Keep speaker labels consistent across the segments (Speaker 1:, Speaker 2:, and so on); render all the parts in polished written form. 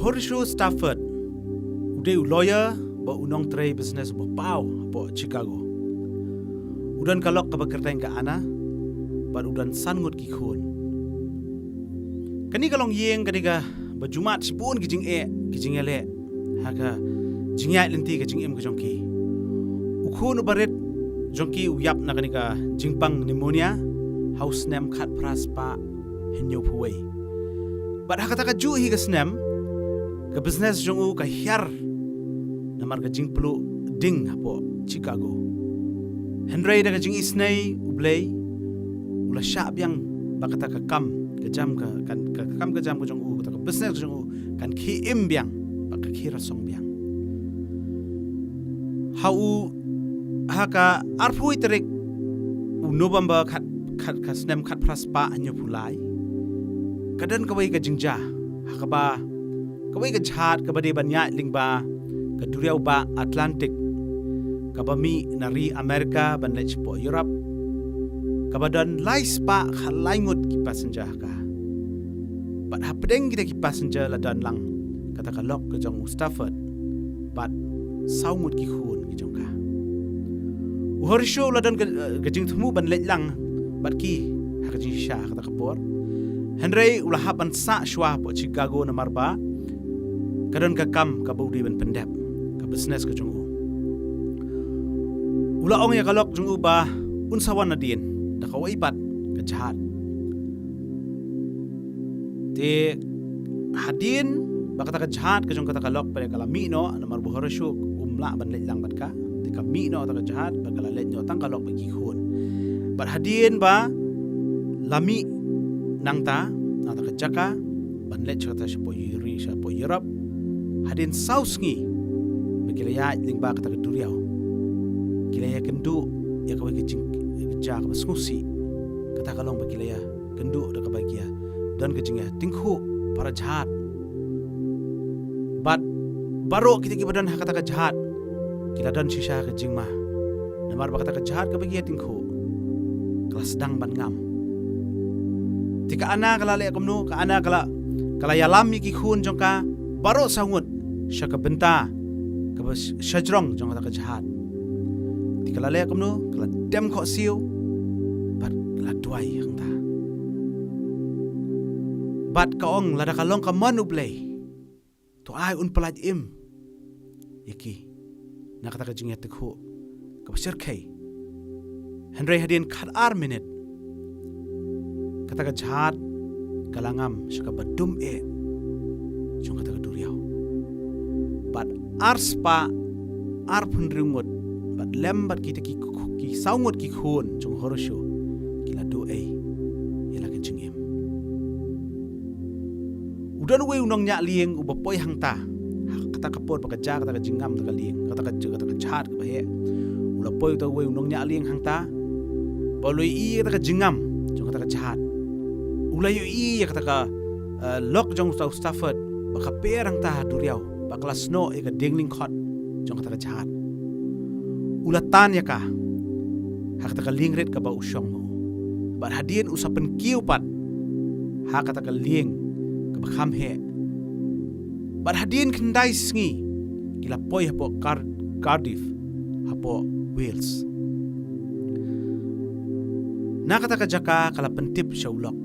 Speaker 1: Horatio Stafford udah lawyer ba unong tray business ba pau ba Chicago. Udan kalok ka bekerteng ka ana ba udan sangut ki khun. Kani kalong yeng kaniga ba jumat sipun kijing kijing ele haka jingya lenti ka jing em ka jongki. Ukhun baret jongki uyap na kaniga jingpang pneumonia house nem khat pras pa henyo phuwei. Ba hakata ka ju hi ka snem ka business jongu ka hiar namar ka jingplu ding hapo Chicago. Henry da ka jing isnei ublei ula syab yang bakata ka kam ka jam ka kam ka jam ka jongu ka business jongu kan khi im biang baka khira song biang. Hau haka arphui terik u November khat snem khat praspa anyo pulai. Kadan kawai ka jingja hakaba kawai ka jhat kabade banya lingba ka duriau ba Atlantic kabami nari Amerika banlech po Europe kabadan lais pa khalaingut ki passenger ka bat hapdeng kita ki passenger ladan lang kata kalok ka jong Stafford bat saungut ki khun ki jong ka Horatio ladan ka jing thumu banlech lang bat ki hakajing sha kata kapor Henry ulahapan sa shwa po Chicago na marba kadon ka kam ka baudi ban pendep ka business ka jungu ula ong ya kalok jungu ba unsawan na din da kawai pat ka jahat te hadin bakata ka jahat ka jung kata kalok pa kalami no na marbo Horatio umla ban lang bat ka te kami no ta ka jahat ba kala let no tang kalok ba gikhun bat hadin ba lami nang ta kajaka banlet chata sa po Europe hadin saus ngi bigilaya lingba kata duriaw kilaya kendu ya kawai kicing jak baskusi kata kalong bigilaya kendu da kabagia dan kecingnya tinghu para jahat bat baro kita kibadan kata jahat kila dan sisa kecing mah namar kata jahat kabagia tinghu kelas sedang ban ngam tika ana kala le akomno ka ana kala yalami ki khun jongka baro sangut syaka benta ka syajrong jong ka jahat tika le akomno kala dem kho siu bat la duai hangta bat ka ong lada kalong ka manu play to ai un pelaj im yaki na kata ka jingya tikhu ka basir kai Henry hadin khat ar minute kata ka jahat kalangam syaka badum jong kata ka duriau bat arspa ar punringut bat lembat kita ki saungut ki khun jong Horatio kila do yala ka jingim udan we unong nya lieng ubapoi hangta kata ka pot pakaja kata ka jingam kata ka lieng kata ka jahat ka bahe ulapoi to we unong nya lieng hangta baloi kata ka jingam jong kata ka jahat ulayo kata ka lok jong Stafford baka perang ta duriaw bakla snow ka dingling khot jong kata ka jahat ulatan ya ka kata ka lingret ka ba usyong mo bar hadin usapan kiupat kata ka ling ka bakham he bar hadin kendai sngi kila poy hapo Cardiff hapo Wales na kata ka jaka kala pentip syawlok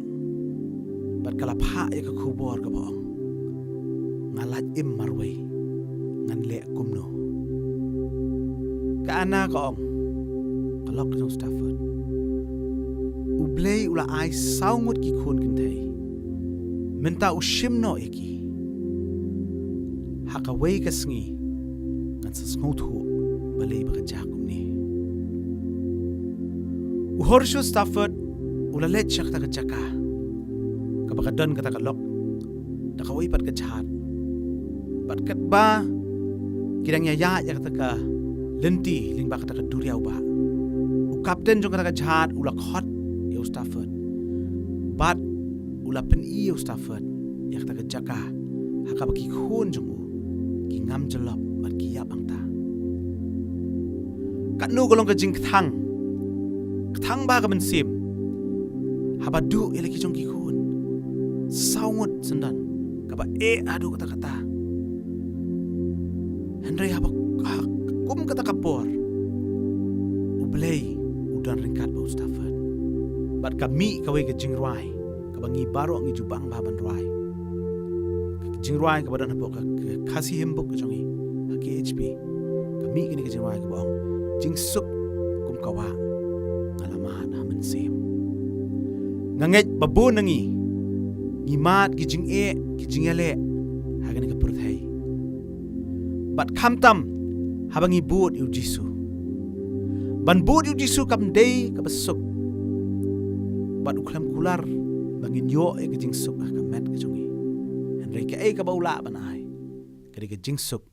Speaker 1: bat kalap ha ya ka khubor ka baong ngalat im marway ngan le kumno ka ana ka ong kalok jong Stafford ublay ula ai saungut ki khun kintay menta ushimno eki hakaway ka sngi ngan sa sngotu balay baka jakum ni Horatio Stafford ula let siya kata ka jaka kapakadan kata kalok da kawai pat ka jahat pat kat ba kidang yaya ya kata ka lenti lingba kata ka duriaw ba u kapten jong kata ka jahat ula khot ya Stafford bat ula pen Stafford ya kata ka jaka haka baki khun jong ki ngam jelop bat ki yap angta kat nu golong ka jing thang ba ka mensim habadu elaki jong ki khun saungut sendan kaba aduh kata-kata Henry habak kum kata kapor ublay udan ringkat ba Ustafat bat kami kaway ke jingruai kabangi baro ngi jubang baban ruai jingruai kabadan habok kasih hembok jongi haki HP kami kini ke jingruai kabong jingsuk kum kawa ngalaman hamen sim nganget babu nangi ngimat kijing kijing ele hagani ka perthai bat khamtam habangi bud yu jisu ban bud yu jisu kam dei ka besuk bat uklam kular bangin yo ke jingsuk ka met ke jongi henry ke ka baula banai ke jingsuk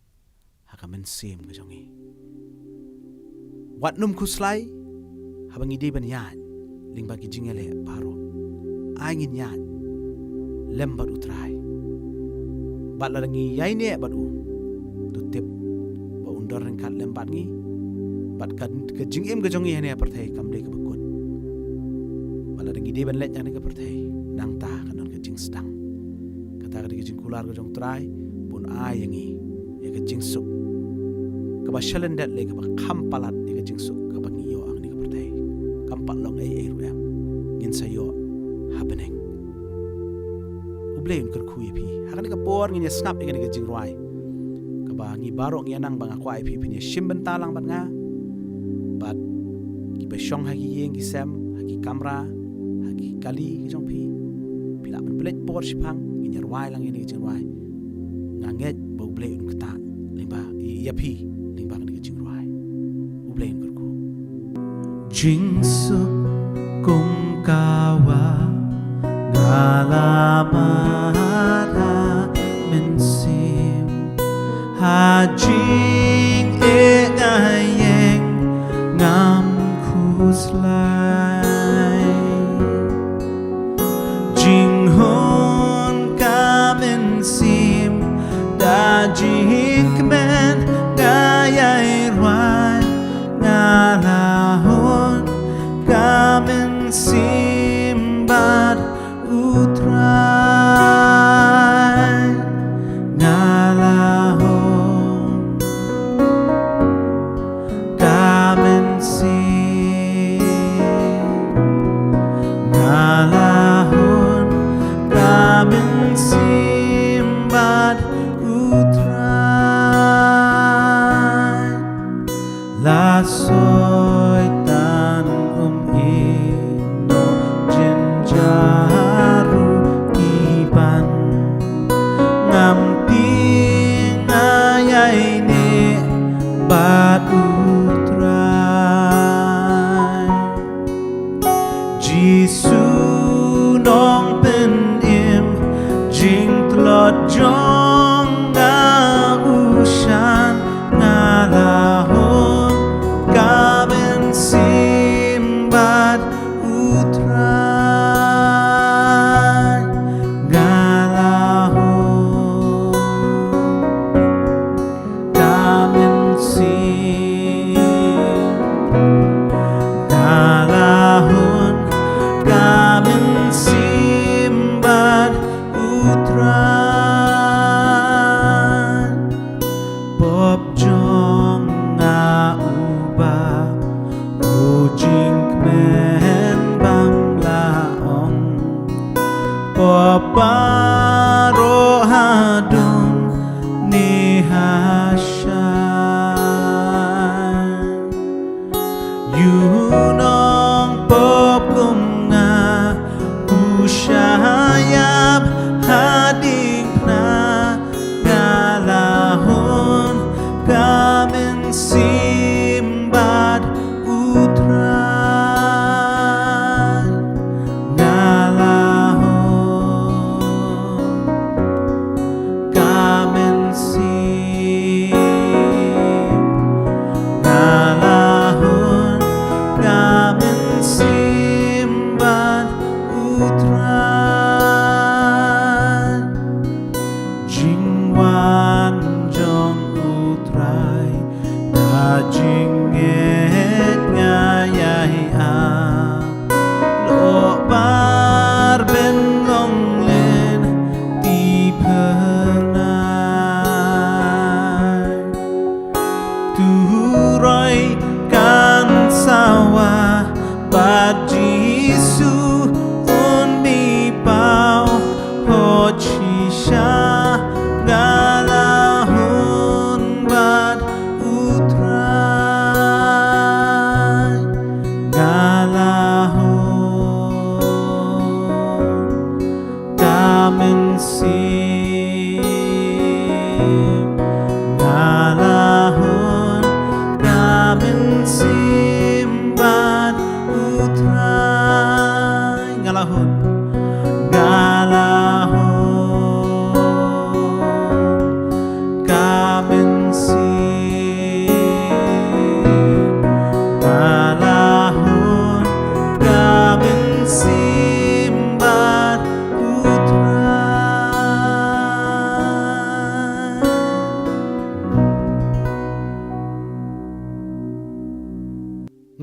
Speaker 1: ha men sim ke jongi wat num kuslai habangi di ban yan ling bagi jingele baro angin yan lembat utrai bat larangi yaine badu tutip ba undor rengkat lembat ngi bat kan ke jingem ke jongi hene perthai kamle ke bekut bala rangi de ban let yang ke perthai nang ta kanon ke jing stang kata ke jing kular ke jong trai pun ayangi ya ke jing suk ke ba shalendat le ke ba khampalat ke jing suk ke ba ngiyo ang ke perthai kampat long ai ruam ngin sayo happening ublay unkar kui pi hakan ka por ngi snap ngi ke jing ruai ka ba ngi baro ngi anang bang akwa ip pi ni shimben talang bat nga bat ki ba shong hagi yeng ki sam hagi kamera hagi kali ki jong pi pila ban plate por sipang ngi ruai lang ngi ke jing ruai nganget ba ublay un kata limba ya pi limba ngi ke jing ruai ublay unkar ku jing su kum kawa ngalamata mensim hajing ngayeng ngam kuslai jing hon kamensim da jing men gayai ruai ngalahon kamensim bad utrai ngalahon kamensim ngalahon kamensim bad utrai lasoy tan ino jenjaru iban ngamping ayaine bat utrai jisu nong pen im jing tlot jong nga ushan ngalahon kaben simbat utrai ngalahon kaben ngalahon kaben simbat utrai pop jong nga uba ujing men bang laong poparo hadung ni hasyan yunong popkum nga usyayab hading na ngalahon kamen simbad utrai ngalahon kamen ngalahon kamen simbad utrai jingwan jong utrai da jinget ngayai a lo bar ben long len ti simpan utrai ngalahun kamen simpan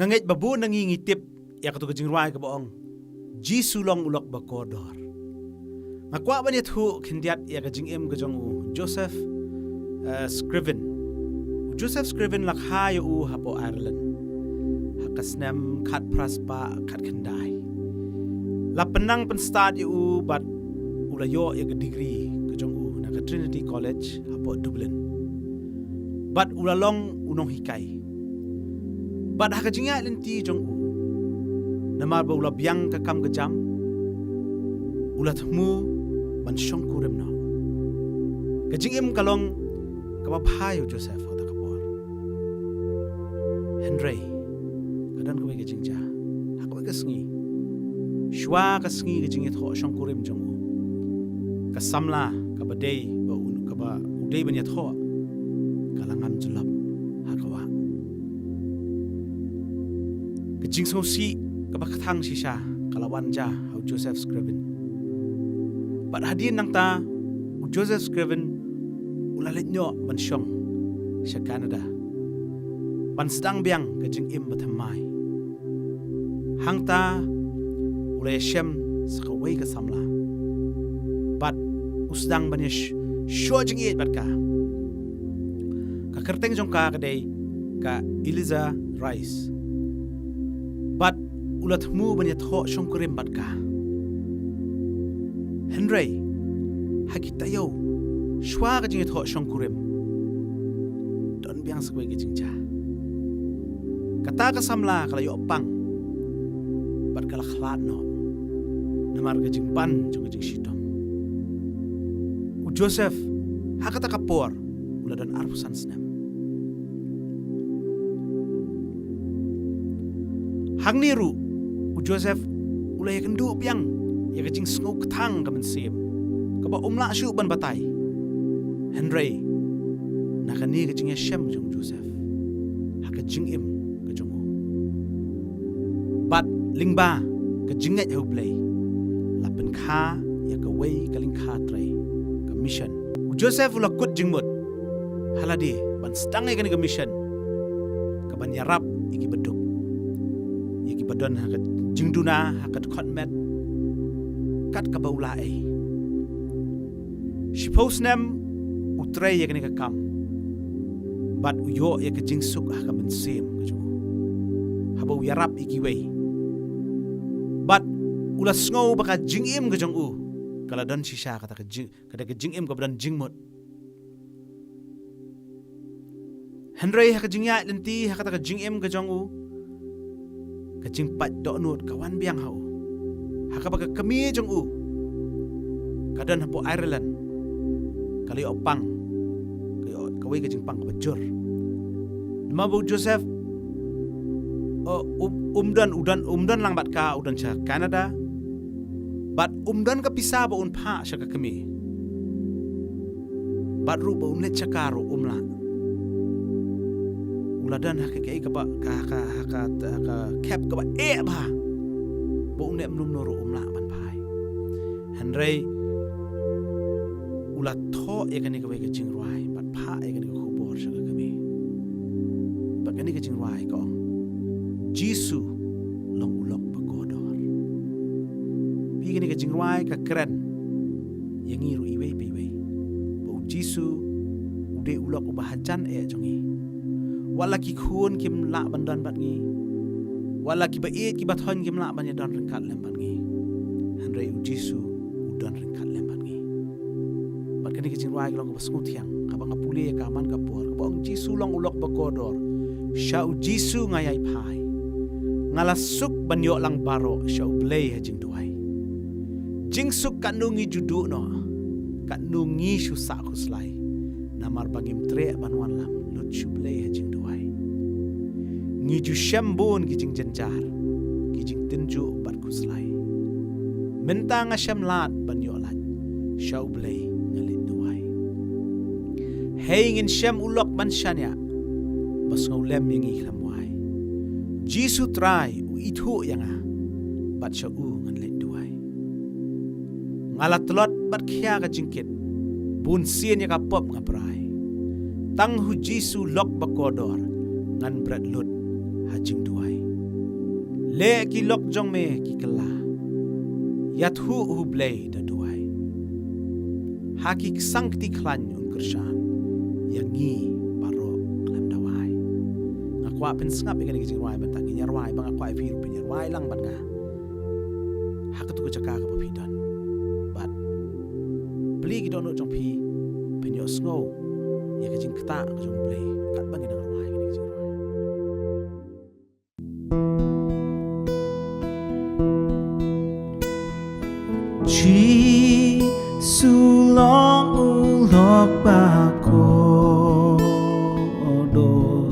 Speaker 1: ngangit babu nangingitip ya katu kajing ruai ka boong Jisu long ulok bakodor ngakwa banit hu kindiat ya kajing kajong u Joseph Scriven lakhayo u hapo Ireland hakasnem kat praspa kat kendai la penang penstart u bat ulayo ya degree kajong u na Trinity College hapo Dublin bat ulalong unong hikai bat hakajinga lenti jong u namar ba ula biang ka kam gajam ulat mu ban syong kurem no kajing kalong kababhayo Joseph hota kapor Henry kadan ko kajing ja ako kasngi shwa kasngi kajing itho syong kurem jong u kasamla kabadei ba kaba udei ban yatho kalangam julap hakawa kajing sosi kabakthang sisha kalawan ja how Joseph Scriven bat hadin nang ta Joseph Scriven ulalit nyo mansyong sa Canada pansdang biang kajing batamay hangta ulay siyem sa kaway kasamla bat usdang banyash syojing bat ka kakerteng jong ka kaday ka Eliza Rice bat ulat mu banyat ho syong kurim bat ka Henry hagitayo shwa ka jingit ho syong kurim don biang sa kway kajing ja kata kasamla kalayo opang bat kalaklat no namar kajing pan jong kajing shitong u Joseph hakata kapor uladan arpusan snem hang niru u Joseph ulay kendu biang ya kajing sngau ketang kamen sim kaba umla syu ban batay Henry nakani kajing ya syem jong Joseph hakajing kajong bat lingba kajingat ya play lapen kha ya kaway kaling kha tray ka mission u Joseph ula kut jingmut haladi ban stangay kani ka mission kaban yarap iki beduk iki badon hakat jingduna hakat khotmet kat kabaula shipos nem utray ya kani ka kam bat uyo ya ka jingsuk ka mensim kajong habaw yarap iki way bat ulas ngau baka jingim kajong u kaladan sisha kata ka jingim ka badan jingmut Henry hakajingya lenti hakata ka jingim kajong u kajing pat donut kawan biang hau hakabaga kami jong u kadan hapo Ireland kali opang kaway kajing pang kabajur namabu Joseph umdan lang bat ka udan sa Canada bat umdan ka pisa ba unpa siya ka kami bat ru ba unlet siya karo umla uladan hakikay ka ba ka cap ka ba ba ba unlet mnumnoro umla ban pai Henry ulat tho ya kani kaway kajing ruai bat pa ya kani ka kubor siya ka kami bat kani kajing ruai ka Jisu long ulok pagodor bigini ka jingwai ka keren yang iru iwe piwe bo Jisu ude ulok ubahajan jongi wala ki khun kim la bandan bat ngi wala ki bae ki bathon kim la ban dan rengkat lemban ngi Henry u Jisu udan rengkat lemban ngi bat kani ka jingwai long basngu thiang ka bang puli ka man ka por ka bang Jisu long ulok pagodor sha u Jisu ngayai pai ngalasuk banyo lang baro siya ublay hajing duay jingsuk kanungi judu no kanungi syusa kuslay namar bangim tre banwan lam lut syublay hajing duay ngiju syambun kijing jenjar kijing tenju bat kuslai mentang asyam lat ban yolat syau blai ngalit duai hei ngin syam ulok ban syanya bas ngaulem yang ikhlam wai jisu trai u ithu yang bat syau ngalit duai ngalat telot bat khia ka jingkit bun sien ya ka pop ngaprai tang hu jisu lok bakodor ngan brat lut hajing duai le ki lok jong me ki kala yat hu blai da duai hakik sangti klan un kershan yang ngi baro klam dawai ngakwa pen sngap ikan ki jingwai ban tangi nyarwai bang akwa firu pen nyarwai lang ban nga hakatu ko caka ka papidan bat beli ki dono jong pi pen yo sngo ya ka jing kta ka jong blai kat bang ina rwai ki jingwai
Speaker 2: Chi sulong ulok bako do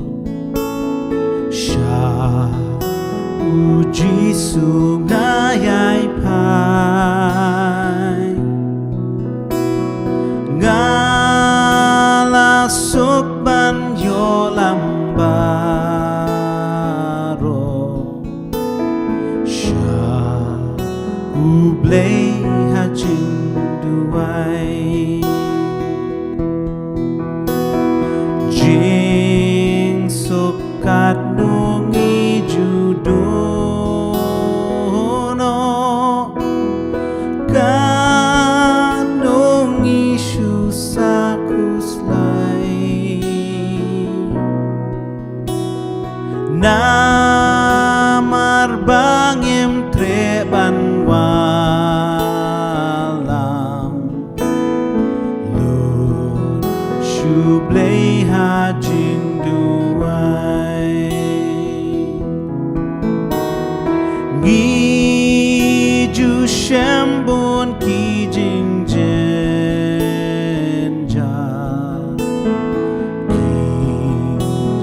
Speaker 2: sha uji sungayai pai ngala sok ban yo lambaro sha ublay hajing duai jing sukat nungi judono kanungi susakuslai namar bangim treban blai hajing duai ngiju syambun kijing jenja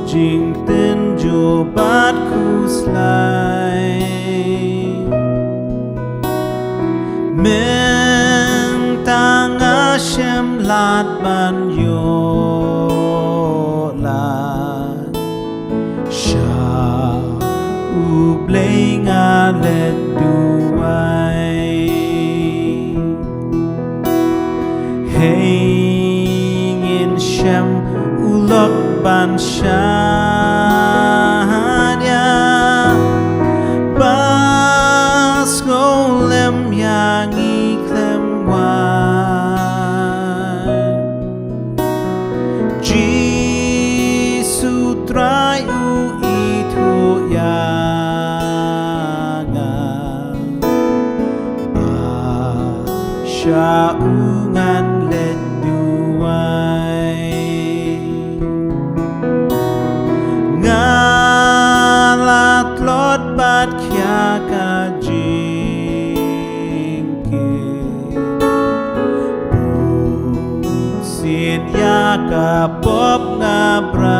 Speaker 2: kijing tenjo bat kuslai mentang asyam lat ban yo blai ngalet duai hei ngin syam ulok ban syanya bas ngolem yang iklem wan jisu trai u itu ya syaungan let duai ngalat lot bat kya ka jingke sin ya ka pop ngabrai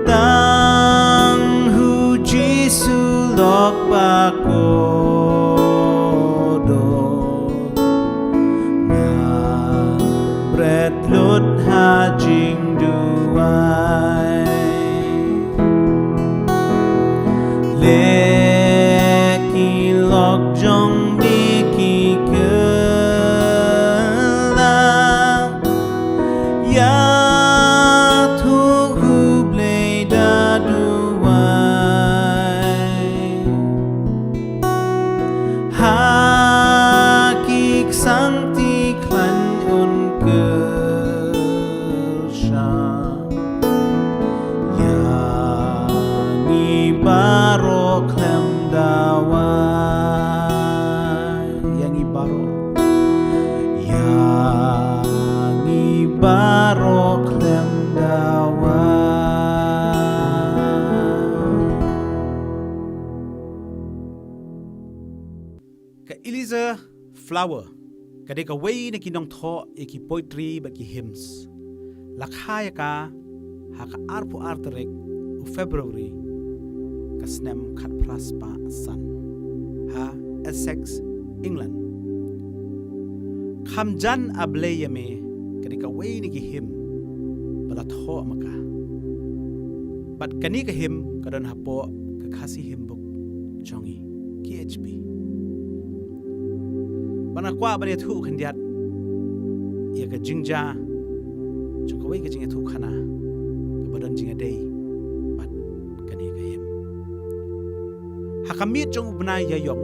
Speaker 2: tang hu jisu lok bako lut hajing duai leki lok jong di ki kela ya thu hu blai da duai hakik sangti klan un ke baro klem dawai yang ibaro klem dawai
Speaker 1: ka Eliza Flower kadeka way na kinong tho iki poetry ba ki hymns lakhaya ka haka arpo arterek u February kasnem khat praspa san ha Essex England khamjan ableyame kadika weini ki him balat ho maka bat kani ka him kadon hapo ka khasi him buk chongi KHB bana kwa bani thu khandiat ya ka jingja chokawai ka jinga thu khana ka badon jinga dei bat kani ka him hakamit chong bunai yayong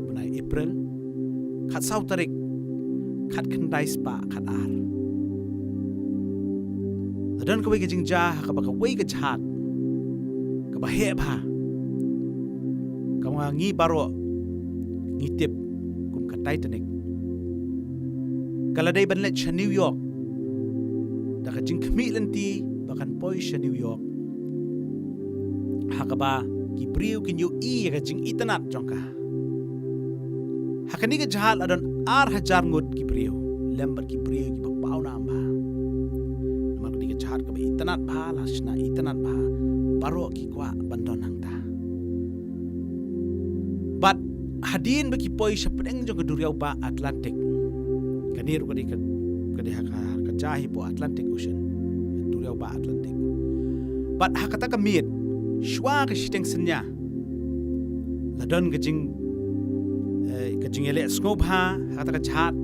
Speaker 1: bunai April khat sau tarik khat khandai spa khat ar dan ka wai ka jingja ka ba ka wai ka chat ka ba he ba ka ngi baro ngi tip kum ka Titanic kala dai ban let cha New York da ka jing khmi lanti ba kan poi cha New York hakaba ki priu ki new e ka jing itanat jongka hakani ka jahal adon ar hajar ngut ki priu lembar ki priu ki ba pau na ba mar ki jahal ka ba itanat ba lasna itanat ba baro ki kwa bandon hang ta but hadin ba ki poi sha pedeng jong duriau ba Atlantic kanir ko di ka jahi po Atlantic Ocean duriau ba Atlantic but hakata ka miet shwa ka shiteng senya ladon ka jing ele scope ha hakata ka chat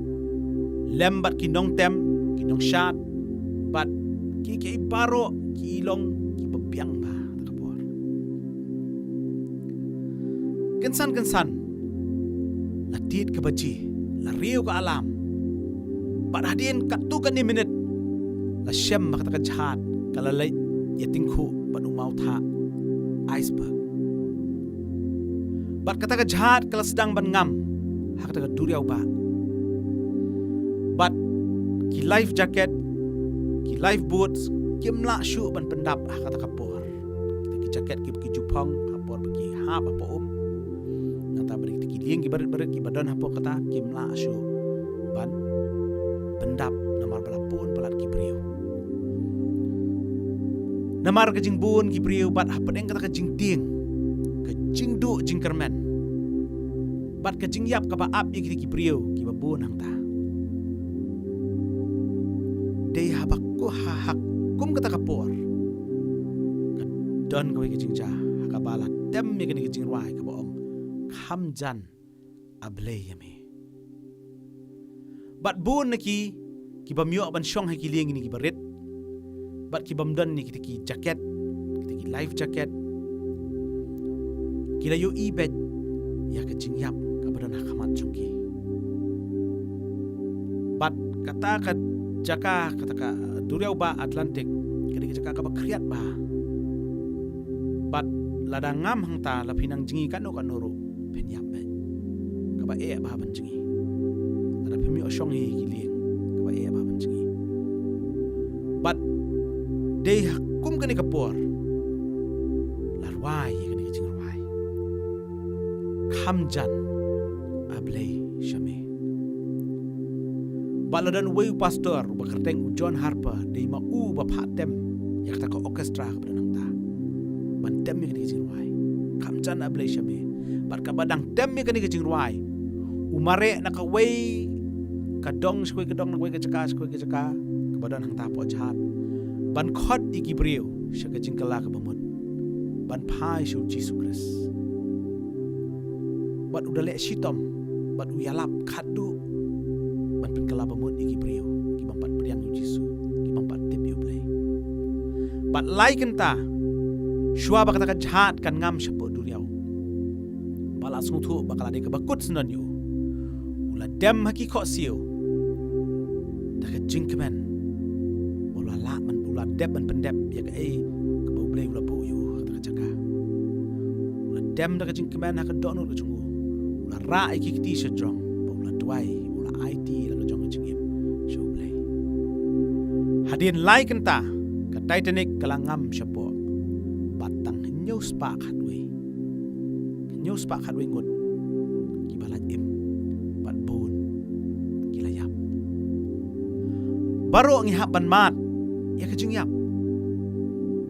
Speaker 1: lembat ki nong tem ki nong shat but ki baro ki long ki babiang ba takapor kensan latit ka baji la riu ka alam but hadin katu ka ni minute la shem makata ka chat kalalay yating khu banu mau tha iceberg but kata ka jhat kala sedang ban ngam hakata ka duriau ba but ki life jacket ki life boots kimla shu ban pendap hakata ka por kita ki jacket ki jupong hapor ki ha ba po nata bari ki lieng ki barit ki badan hapo kata kimla shu ban pendap namar balapun pelat ki priu namar ka jing bun ki priu bat hapadeng kata ka jing ting ka jing du jing kermen bat ka jing yap ka ba ap ki priu ki ba bun hang ta dei habak ko ha hak kum kata ka por ka don ka ki jing ja ka bala tem mi ki jing wai ka ba ong kham jan ablei yami bat bun ki ba myo ban shong ha ki lieng ni ki barit bat ki bamdan ni kita ki jacket kita ki life jacket kila yu ibet ya ka jingyap ka badan hakamat chongki bat kata ka jaka kata ka duriau ba Atlantic kini jaka ka ba kriat ba bat lada ngam hang ta la pinang jingi kan no kanoro penyap be ka ba e ba ban jingi ada pemi oshong hi ki lieng ka ba e ba ban jingi bat dei kum kani kapor larwai kani jing larwai khamjan ablei shame baladan wei pastor bakarteng John Harper dei ma u ba phatem yakta ka orchestra ka banang ta ban tem mi kani jing larwai khamjan ablei shame bar ka badang tem mi kani jing larwai umare na ka wei kadong skoi kadong na wei ka jaka ka badan hang ta po jhat ban khot iki briu shaka jingkala ka bamut ban phai shu Jesus Christ bat udale shitom bat uyalap khadu ban pen kala bamut iki briu ki bampat priang yu Jesus ki bampat tip yu blai bat lai kenta shwa ba kata ka jhat kan ngam shapo duriau bala sungthu bakala de ka bakut sunan yu ula dem haki kho siu da ka jingkmen dep ban pendep ya ka ka bau blai ula bu yu kata ka jaka ula dem da ka jing kemen ha ka don ul ka chungu ula ra ki ti sha jong ula tuai ula IT la ka jong jing im show blai hadin lai kenta ka Titanic kalangam shapo batang nyu spa khatwe ngut ki balat im bat bun ki layap baro ngi hap ban mat ya ka jingyap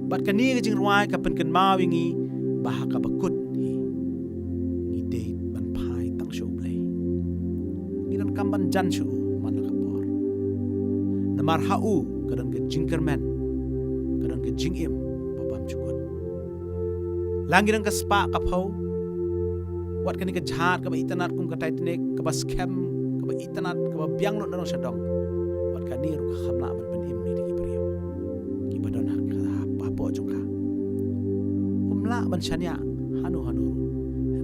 Speaker 1: Bat kani ke jing ruai ka pen kan mau wingi bah ka bakut ngi date ban pai tang show play. Ngi dan kamban jan shu man ka por. Namar hau kadan ke jingkerman kadan ke jingim babam chukut. Langi dan ke spa ka phau wat kani ke jhat ka ba itanat kum ka titanic ka ba scam ka ba itanat ka ba biang no nang sadong. Wat kani ru ka khamna ban pen im ni di priyo. Ki badon hak pa po jongka. La ban shania hanu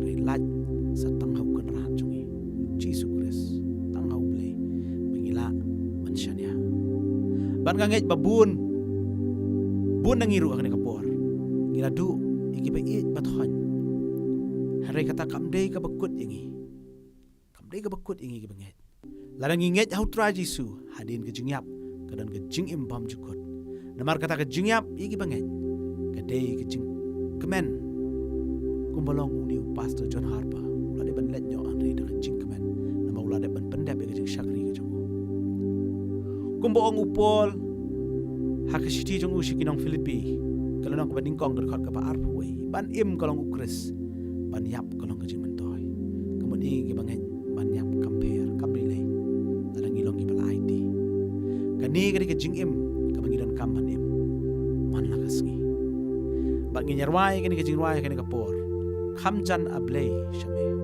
Speaker 1: ri laj sa tang hau kan ran chungi Jesus Christ tang hau play mengila ban shania ban ngangej babun bun nangiru akani kapor ngila du iki ba i bathon hari kata kamdei ka bakut ingi ki bangej larang ingej hau tra Jesu hadin ke jingyap kadan ke jing imbam jukut namar kata ke jingyap iki bangej kadei ke jing kemen kumbalong uniu pastor John Harper ulade ban letnyo anri da jing kemen nama ulade ban pendep ke jing syakri ke jongo kumboong upol hakashiti jongo shikinong Filipi kalonong ka bandingkong gerkhot ka ba arpuai ban im kalong ukris ban yap kalong ke jing mentoy kemuni ke bangen ban yap compare kamrile dalang ilong ki bala IT kani ke jing im ka bangidon kam ban im man lakasngi bagi nyarwai kini kejing ruai kini kapor khamjan ablay shame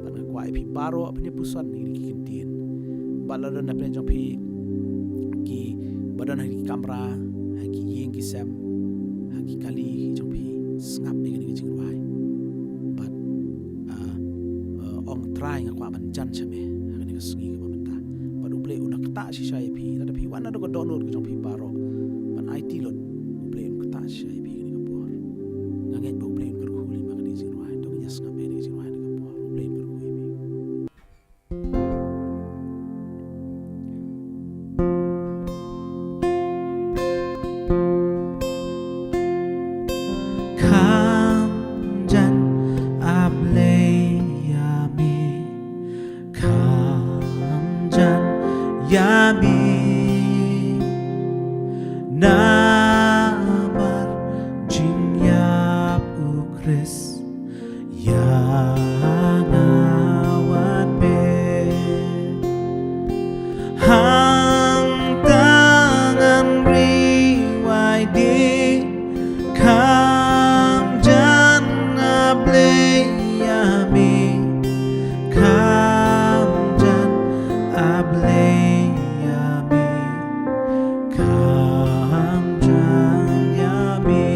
Speaker 1: ban kwai phi baro apne pusan ni ki kintin baladon apne jong phi ki badan ki kamera ki ying ki sam ki kali jong phi ngap ni kini kejing ruai bat ong try ngakwa ban jan shame kini kesungi ka banta ban ublay unak ta si shai phi la phi wana do download ki jong phi baro ban IT lot ublay unak ta si shai phi ngangej bau plain berkuli maka di sini ruai dong nyas ngapain di sini ruai dengan buah plain berkuli mi
Speaker 2: Kamjan ablay yami Kamjan yami Namar jingyap ukris yang awat be hang tangan riwai di kamjan ablay yami kamjan ablay yami kamjan yami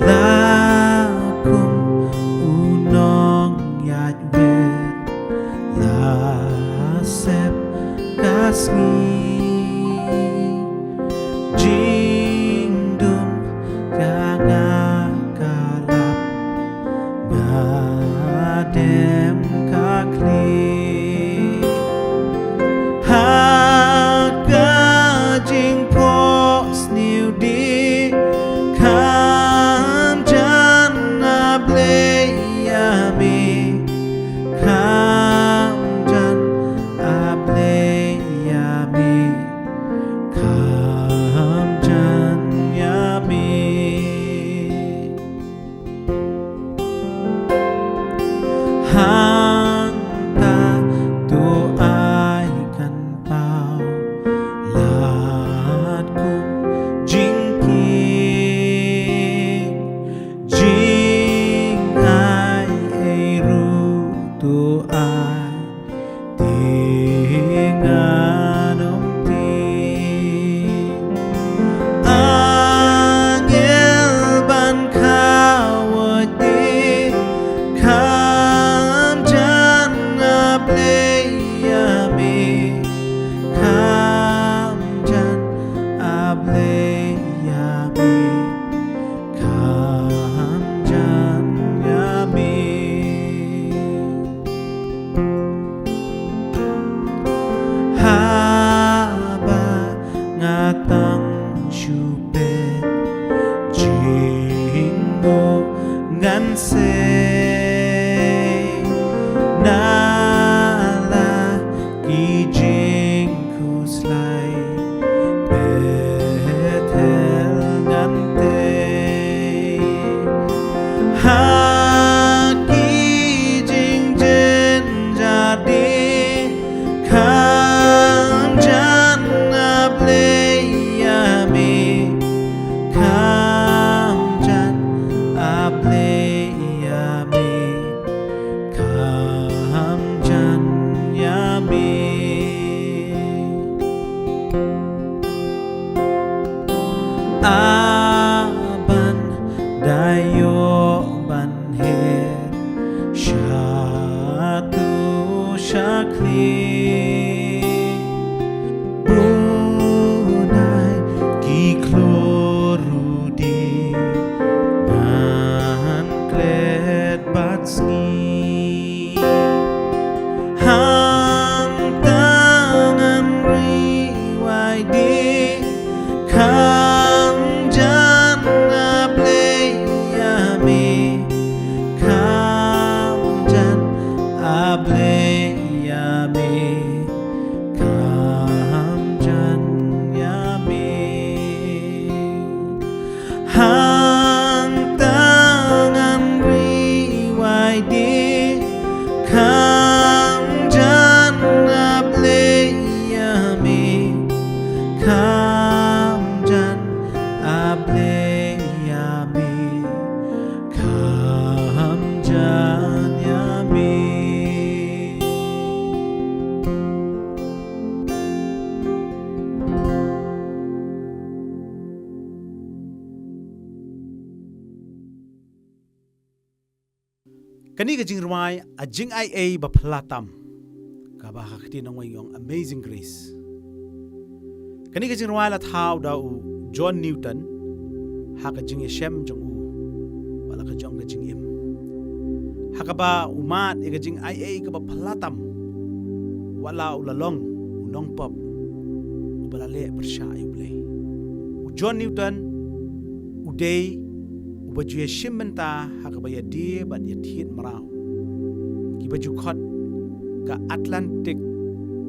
Speaker 2: lakum unong yajwet lasep kasngi jingdum kangakalap gadem kakli hakajing pos new di kamjan ablay yami kamjan ablay yami
Speaker 1: Kani ka jing ruai a jing ai ba phlatam ka ba khati nang wai yong Amazing Grace. Kani ka jing ruai la thau da u John Newton ha ka jing shem jong u wala ka jong ka jing im ha ka ba umat e ka jing ai ka ba phlatam wala ulalong unong pop ubalale bersya ublay u John Newton uday ubaju shimmenta ha ka ba ya di ba ya thiet marau ki baju khot ka Atlantic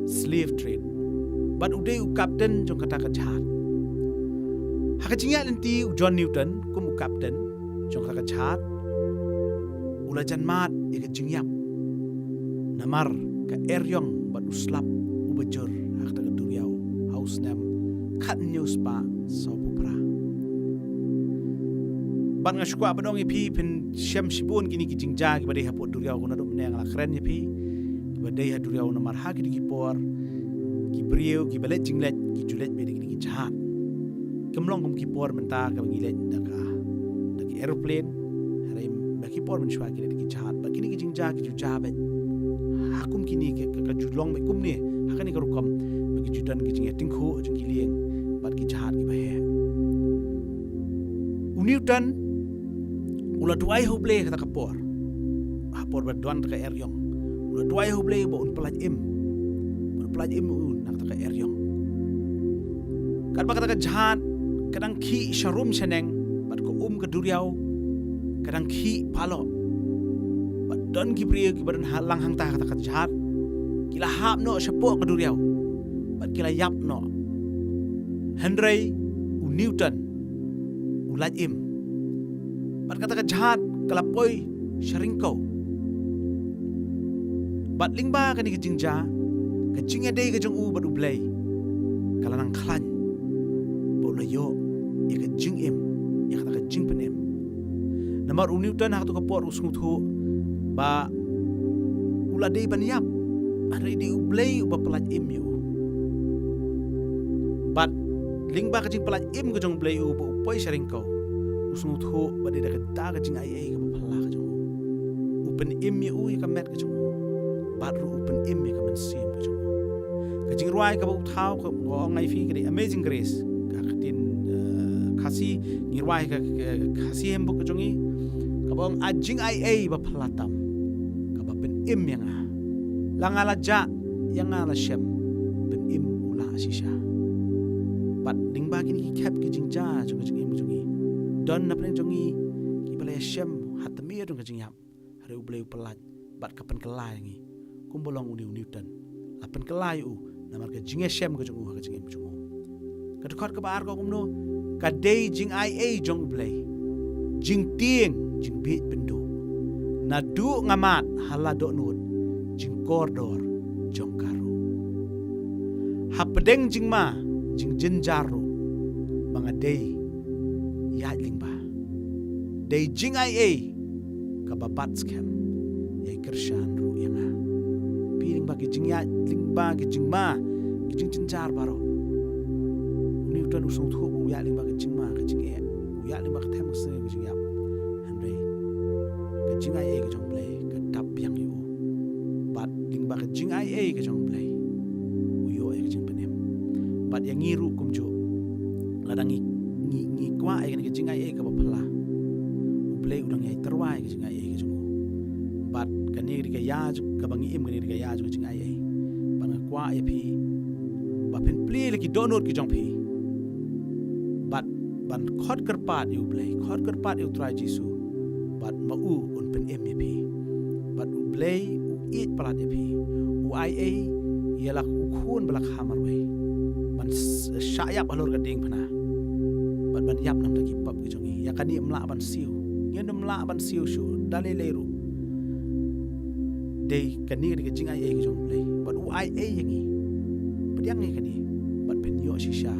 Speaker 1: slave trade but uday u captain jong kata ka chat ha ka jing ya lenti u John Newton kum u captain jong kata ka chat ula janmat e ka jing yap namar ka eryong bat uslap ubajur hak ta duriau house nam khat news pa so pupra ban nga shukwa badong ipi pen shem shibun kini ki jingja ki badai hapot duriau kuna dum neng la kren ipi ki badai ha duriau namar ha ki por ki brieu ki balet jinglet ki julet be ki jahat kemlong kum ki por menta ka ngilet daka daki aeroplane harai ba ki por men shwa ki ki jahat ba kini ki jingja ki juja ba hakum kini ka julong be kum ni hakani ka rukom bagi judan ki jing tingkho jing ki lieng bat ki jahat ki ba he Newton ula duai hoble kata kapor hapor berduan ka eryong ula duai hoble bo un pelaj im un nak ka eryong kan ba kata ka jahat kadang ki sharum seneng bat ko ka duriau kadang ki palo bat don ki priyo ki badan halang hang ta kata ka jahat kila hap no shapo ka duriau bat kila yap no Henry Newton ulaj im bat kata ka jahat kalapoi sharingko bat lingba kani ka jingja ka jingya day ka jong u bat ublay kalanang klan bo layo ya ka jing im ya kata ka jing penem namar u Newton hak tu ka por usung thu ba ula day ban yap hari di ublay uba pelaj im yo bat lingba ka jing pelaj im ka jong ublay u bo upoi sharingko usung thu ba de ka ta ka jing ai ka phala ka jong upen im ye u ka met ka jong bat ru upen im ye ka men sim ka jong ka jing ruai ka bu thau ka ngai fi ka Amazing Grace ka tin khasi ngirwai ka khasi hem bu ka jong i ka bong a jing ai ba phala tam ka ba pen im yang a langala ja yang ala shem pen im ula shisha bat dingba kini ki kap ki jing ja jong ka jing im jong i don na pren jongi ki balai shem hatamir dong kajing yap hari ublay pelat bat kapan kelai ngi kumbolong uni Newton lapan kelai u namar ka jing shem ka jongu ka jing im jongu ka dekot ka bar ko kumno ka day jing ai jong ublay jing tieng jing bit bendu na du ngamat halado nut jing kordor jong karu hapedeng jing ma jing jenjaru mga day ya lingba day jing ai kababat scam ya kershan ru yang piring bagi jing ya lingba ke jing ma ke jing jenjar baro Newton usung thu bu ya lingba ke jing ma ke jing e ya lingba ke them se ke jing yap handai ke jing ai ke jong play ke tap yang yu bat lingba ke jing ai ke jong play u yo ke jing penem bat yang ngiru kumjo ladang ngi kwa ai ke jing ai ke ba phala ublay udang ai terwai ke jing ai ke jong bat kani ri ke ya ka bangi im kani ri ke ya jing ai ban kwa ai pi ba pen pli le ki donor ki jong pi bat ban khot kerpat yu ublay khot kerpat yu trai jisu bat ma u un pen em pi bat ublay u it palat pi u ai yalak u khun balak hamar we ban syayap alur ka ding phana ban yap nam lagi pap ke jongi ya kani mla ban siu ngem mla ban siu shu dale leru dei kani ke jing ai ke jong play ban u ai yangi pediang ni kani ban pen yo shisha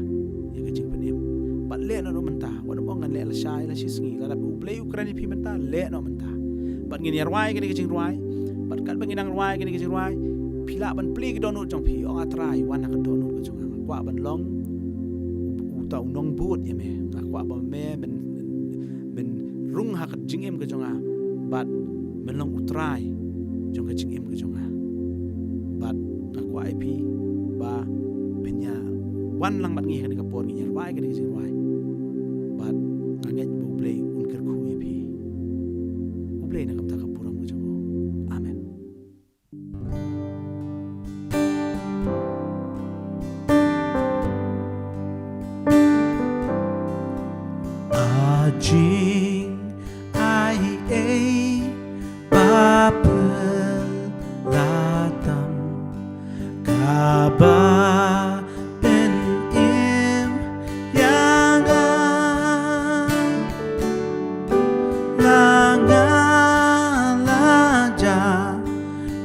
Speaker 1: ya ke jing penem ban le no menta wan bongan le la shai la shisngi la u play ukraini pi menta le no menta ban ngin yarwai kani ke jing ruai ban kan banginang ruai kani ke jing ruai pila ban pli ke donut jong pi ong atrai wan ka donut ke jong kwa ban long tau nong but ya me ngakwa ba me men rung hak jing em ke jonga bat men long utrai jong ka jing im ka jong a bat na kwa ip ba penya wan lang mat ngi ka ka por ngi nyar wai ka ni jing wai bat nganget bu play un ker khu ip bu play na kam ta ka puram ka jong amen.
Speaker 2: Jing ai e ba pelatam kaba ben im yang langa laja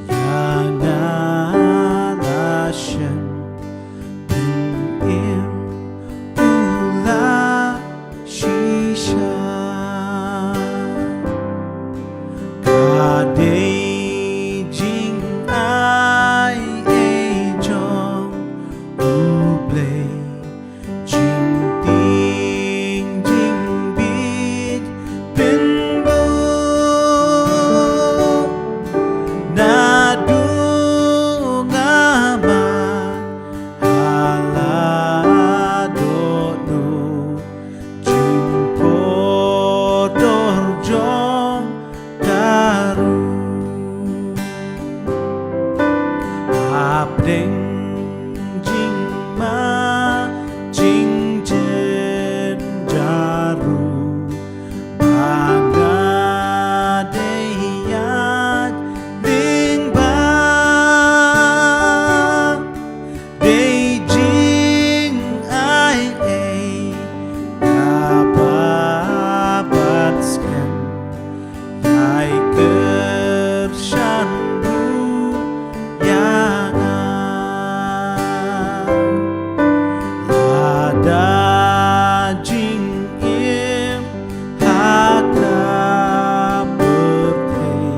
Speaker 2: yang la shen ben im ula shisha Day jing ai e jong u play jing ting jing beat bin bu na du ngama hala do nu jing kotor jong karu Abdeng jing ma jing jen jaru Bangga deyat ding ba Dey jing ai ei kababat sken Yai kershandu yang ada jing im haka bertei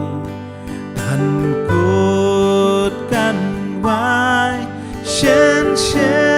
Speaker 2: dan kutkan wai shen shen